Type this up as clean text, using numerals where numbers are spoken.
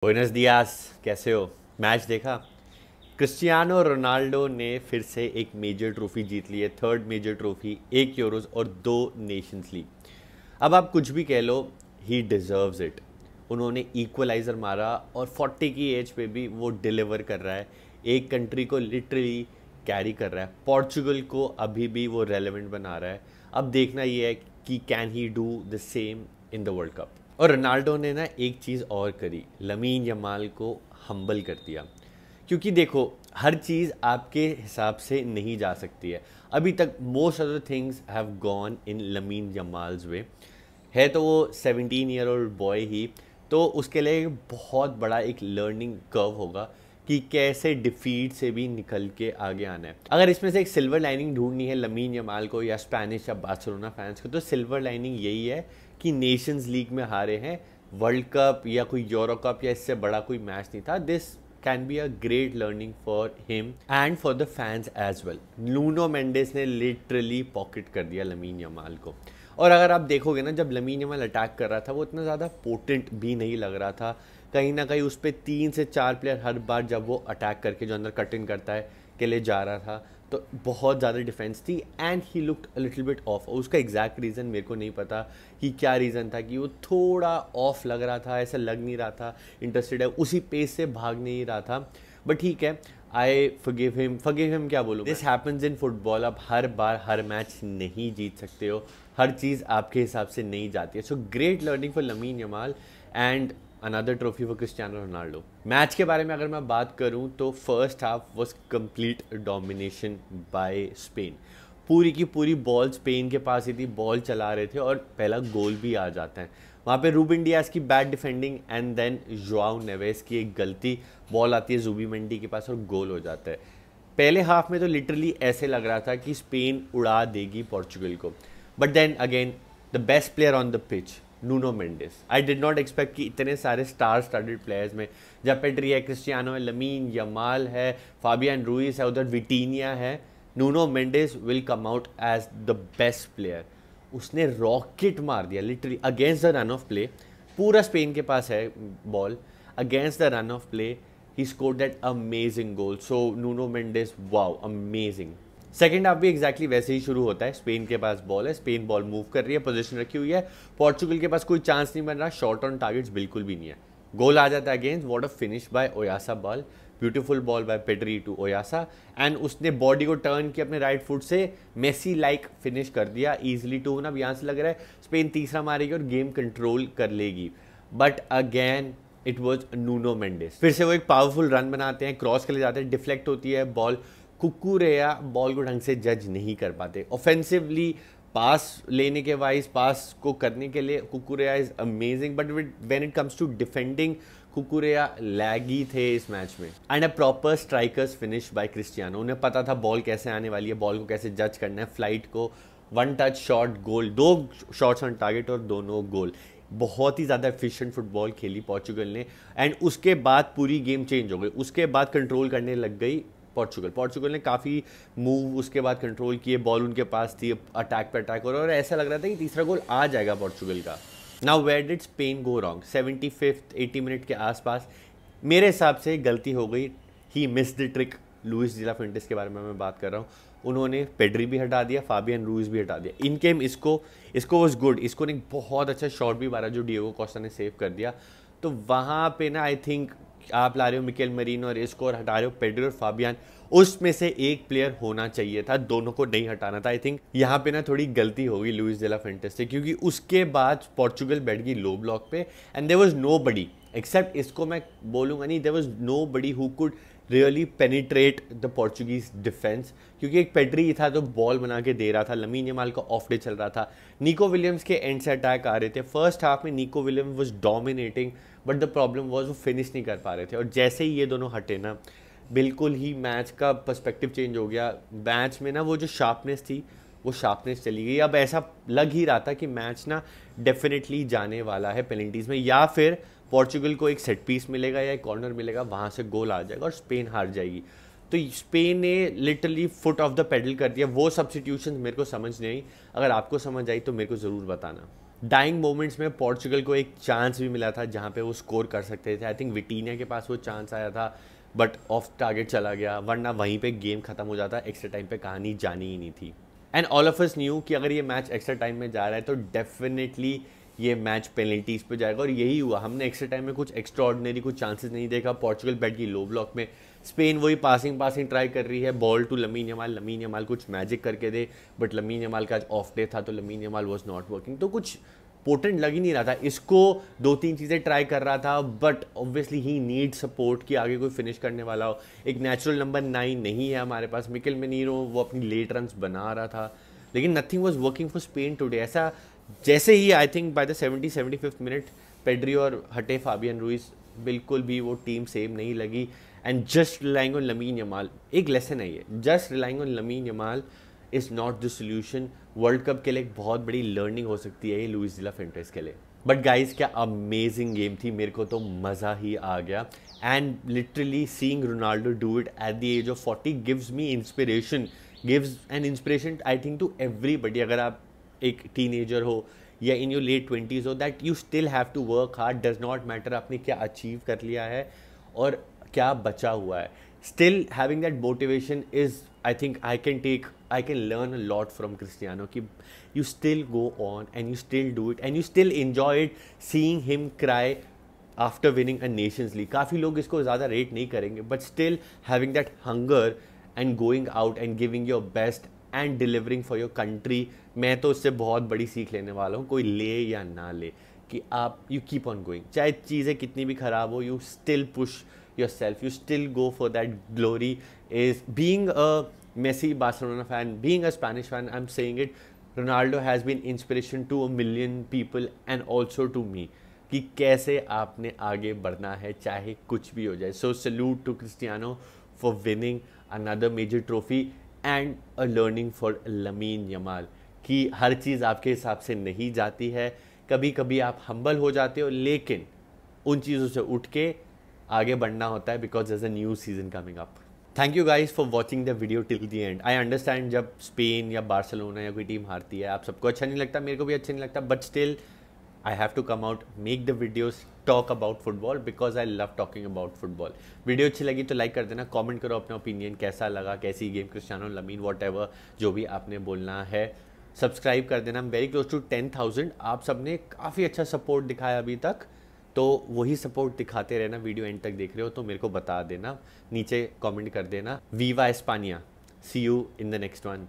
Buenos diyas, कैसे हो? Match देखा? क्रिस्टियानो रोनाल्डो ने फिर से एक मेजर ट्रॉफी जीत ली है, थर्ड मेजर ट्रॉफी, एक यूरोज और दो नेशंस लीग। अब आप कुछ भी कह लो, ही डिजर्व्स इट। उन्होंने इक्वलाइजर मारा और 40 की एज पे भी वो डिलीवर कर रहा है, एक कंट्री को लिटरली कैरी कर रहा है। पोर्चुगल को अभी भी वो रेलेवेंट बना रहा है। अब देखना ये है कि can he do the same in the world cup. और रोनाल्डो ने ना एक चीज़ और करी, लमीन यमाल को हम्बल कर दिया। क्योंकि देखो, हर चीज़ आपके हिसाब से नहीं जा सकती है। अभी तक most of the things have gone in Lamine Yamal's way. है तो वो 17 ईयर ओल्ड बॉय ही, तो उसके लिए बहुत बड़ा एक लर्निंग कर्व होगा कि कैसे डिफीट से भी निकल के आगे आना है। अगर इसमें से एक सिल्वर लाइनिंग ढूंढनी है लमीन यमाल को या स्पेनिश या बार्सिलोना फैंस को, तो सिल्वर लाइनिंग यही है कि नेशंस लीग में हारे हैं। वर्ल्ड कप या कोई यूरो कप या इससे बड़ा कोई मैच नहीं था। This can be a great learning for him and for the fans as well. Nuno Mendes ने लिटरली पॉकेट कर दिया लमीन यमाल को। और अगर आप देखोगे ना, जब लमीन यमाल अटैक कर रहा था वो इतना ज़्यादा पोटेंट भी नहीं लग रहा था। कहीं ना कहीं उस पर 3 से 4 प्लेयर हर बार जब वो अटैक करके जो अंदर कट इन करता है के लिए जा रहा था, तो बहुत ज़्यादा डिफेंस थी and he looked a little bit of. उसका एग्जैक्ट रीज़न मेरे को नहीं पता कि क्या रीज़न था, कि वो थोड़ा ऑफ लग रहा था, ऐसा लग नहीं रहा था इंटरेस्टेड है, उसी पेस से भाग नहीं रहा था। बट ठीक है, आई फॉरगिव हिम क्या बोलूँ। This happens in football. आप हर बार हर मैच नहीं जीत सकते हो, हर चीज़ आपके हिसाब से नहीं जाती है। So great learning for Lamine Yamal and another trophy for Cristiano Ronaldo. Match के बारे में अगर मैं बात करूं तो first half was complete domination by Spain. पूरी की पूरी बॉल स्पेन के पास ही थी, बॉल चला रहे थे और पहला गोल भी आ जाता है। वहाँ पे रूबिन डियास की bad defending and then Joao Neves की एक गलती, बॉल आती है जुबीमेंडी के पास और गोल हो जाता है। पहले हाफ में तो लिटरली ऐसे लग रहा था कि स्पेन उड़ा देगी पोर्चुगल को। But then again the best player on the pitch, Nuno Mendes. I did not expect कि इतने सारे स्टार स्टार्टेड प्लेयर्स में, जब पेड्री है, क्रिस्टियानो है, लमीन यमाल है, फाबियन रूइस है, उधर विटीनिया है, Nuno Mendes will come out as the best player. उसने रॉकेट मार दिया literally against the run of play. पूरा स्पेन के पास है ball, against the run of play ही scored that amazing goal. So Nuno Mendes, wow, amazing. Second half भी exactly वैसे ही शुरू होता है। स्पेन के पास बॉल है, स्पेन बॉल मूव कर रही है, पोजीशन रखी हुई है, पोर्चुगल के पास कोई चांस नहीं बन रहा, शॉट ऑन टारगेट्स बिल्कुल भी नहीं है। गोल आ जाता है against, what a finish bye ओयासा ball, beautiful ball by Pedri to ओयासा and उसने बॉडी को टर्न किया अपने राइट फुट से, मेसी लाइक फिनिश कर दिया इजीली 2-1। अब यहाँ से लग रहा है स्पेन तीसरा मारेगी और गेम कंट्रोल कर लेगी, but again it was Nuno Mendes. फिर से वो एक पावरफुल रन बनाते हैं, क्रॉस के लिए जाते हैं, डिफ्लेक्ट होती है बॉल, कुकुरेया बॉल को ढंग से जज नहीं कर पाते। ऑफेंसिवली पास लेने के वाइज, पास को करने के लिए Cucurella is amazing, but when it comes to defending Cucurella laggy थे इस मैच में। And a proper striker's finish by Cristiano. उन्हें पता था बॉल कैसे आने वाली है, बॉल को कैसे जज करना है, फ्लाइट को, one touch shot goal, 2 shots on target और दोनों गोल। बहुत ही ज़्यादा एफिशिएंट फुटबॉल खेली पोर्चुगल ने एंड उसके बाद पूरी गेम चेंज हो गई। उसके बाद कंट्रोल करने लग गई पोर्चुगल ने काफ़ी मूव उसके बाद कंट्रोल किए, बॉल उनके पास थी, अटैक पे अटैक हो रहा और ऐसा लग रहा था कि तीसरा गोल आ जाएगा पोर्चुगल का। Now where did Spain go wrong? 75th 80 minute के आसपास मेरे हिसाब से गलती हो गई। He miss the trick. Luis de la Fuentes के बारे में मैं बात कर रहा हूँ। उन्होंने पेड्री भी हटा दिया, फाबियन रूइस भी हटा दिया। इन गेम इसको वॉज गुड, इसको ने बहुत अच्छा शॉट भी मारा जो डिएगो कोस्टा ने सेव कर दिया। तो वहाँ पे ना आई थिंक आप ला रहे हो मिकेल मरीनो और इसको और हटा रहे हो पेड्री और फाबियन, उसमें से एक प्लेयर होना चाहिए था, दोनों को नहीं हटाना था। आई थिंक यहाँ पे ना थोड़ी गलती होगी लुइस डे ला फुएंटेस से, क्योंकि उसके बाद पोर्चुगल बैठ गई लो ब्लॉक पे and there was nobody except, इसको मैं बोलूँगा नहीं, there was nobody who could really penetrate the Portuguese defence, क्योंकि एक पेड्री ही था तो बॉल बना के दे रहा था, लमीन यमाल का ऑफ डे चल रहा था, निको विलियम्स के एंड से अटैक आ रहे थे। फर्स्ट हाफ में Nico Williams was dominating, but the problem was वो फिनिश नहीं कर पा रहे थे। और जैसे ही ये दोनों हटे ना, बिल्कुल ही मैच का पर्सपेक्टिव चेंज हो गया। मैच में ना वो जो शार्पनेस थी वो शार्पनेस चली गई। अब ऐसा लग ही रहा था कि मैच ना डेफिनेटली जाने वाला है पेनल्टीज में, या फिर पोर्चुगल को एक सेट पीस मिलेगा या एक कॉर्नर मिलेगा, वहाँ से गोल आ जाएगा और स्पेन हार जाएगी। तो स्पेन ने literally foot of the pedal कर दिया। वो सब्सिट्यूशन मेरे को समझ नहीं आई, अगर आपको समझ आई तो मेरे को ज़रूर बताना। डाइंग मोमेंट्स में पोर्चुगल को एक चांस भी मिला था जहाँ पे वो स्कोर कर सकते थे। आई थिंक विटीनिया के पास वो चांस आया था बट ऑफ टारगेट चला गया, वरना वहीं पे गेम खत्म हो जाता, एक्स्ट्रा टाइम पे कहानी जानी ही नहीं थी। And all of us new कि अगर ये मैच एक्स्ट्रा टाइम में जा रहा है तो डेफिनेटली ये मैच पेनल्टीज पे जाएगा, और यही हुआ। हमने एक्स्ट्रा टाइम में कुछ एक्स्ट्रा ऑर्डिनरी कुछ चांसेस नहीं देखा। पोर्चुगल बैठ गई लो ब्लॉक में, स्पेन वही पासिंग ट्राई कर रही है, बॉल टू लमीन यमाल कुछ मैजिक करके दे, बट लमीन यमाल का आज ऑफ डे था तो lamin Yamal was not working, तो कुछ पोटेंट लग ही नहीं रहा था। इसको 2-3 चीज़ें ट्राई कर रहा था but obviously he need support कि आगे कोई फिनिश करने वाला हो। एक नेचुरल नंबर 9 नहीं है हमारे पास। मिकेल मेनीरो वो अपनी लेट रन्स बना रहा था, लेकिन nothing was working for Spain today. ऐसा जैसे ही I think by the 75th minute Pedri और हटे फाबियन रुइस, बिल्कुल भी वो टीम सेम नहीं लगी। And just relying on Lamine Yamal, एक लेसन है ये, just relying on Lamine Yamal is not the solution. World cup के लिए एक बहुत बड़ी लर्निंग हो सकती है ये लुइस डी ला फुएंटेस के लिए। बट गाइज क्या अमेजिंग गेम थी, मेरे को तो मज़ा ही आ गया। And literally seeing Ronaldo do it at the age of 40 gives me inspiration, gives an inspiration I think to everybody. अगर आप एक टीनेजर हो या इन योर लेट 20s हो, that you still have to work hard, does not matter आपने क्या achieve कर लिया है और क्या बचा हुआ है। Still having that motivation is, I think I can learn a lot from Cristiano कि you still go on and you still do it and you still enjoy it, seeing him cry after winning a Nations League. काफ़ी लोग इसको ज़्यादा rate नहीं करेंगे but still having that hunger and going out and giving your best and delivering for your country, मैं तो उससे बहुत बड़ी सीख लेने वाला हूँ, कोई ले या ना ले, कि आप you keep on going, चाहे चीज़ें कितनी भी ख़राब हो, you still push yourself, you still go for that glory. Is being a Messi Barcelona fan, being a Spanish fan, I'm saying it, Ronaldo has been inspiration to 1 million people and also to me, कि कैसे आपने आगे बढ़ना है चाहे कुछ भी हो जाए। So salute to Cristiano for winning another major trophy and a learning for Lamine Yamal, कि हर चीज़ आपके हिसाब से नहीं जाती है, कभी कभी आप हम्बल हो जाते हो, लेकिन उन चीज़ों से उठ के आगे बढ़ना होता है because there's a new season coming up. Thank you guys for watching the video till the end. I understand जब स्पेन या बार्सिलोना या कोई टीम हारती है आप सबको अच्छा नहीं लगता, मेरे को भी अच्छा नहीं लगता, but still I have to come out, make the videos, talk about football because I love talking about football. Video अच्छी लगी तो लाइक कर देना, कमेंट करो अपना ओपिनियन, कैसा लगा, कैसी game, Cristiano, lamin, what ever जो भी आपने बोलना है। सब्सक्राइब कर देना, वेरी क्लोज टू 10,000। आप सब ने काफ़ी अच्छा सपोर्ट दिखाया अभी तक, तो वही सपोर्ट दिखाते रहना। वीडियो एंड तक देख रहे हो तो मेरे को बता देना, नीचे कमेंट कर देना। Viva España, see you in the next one.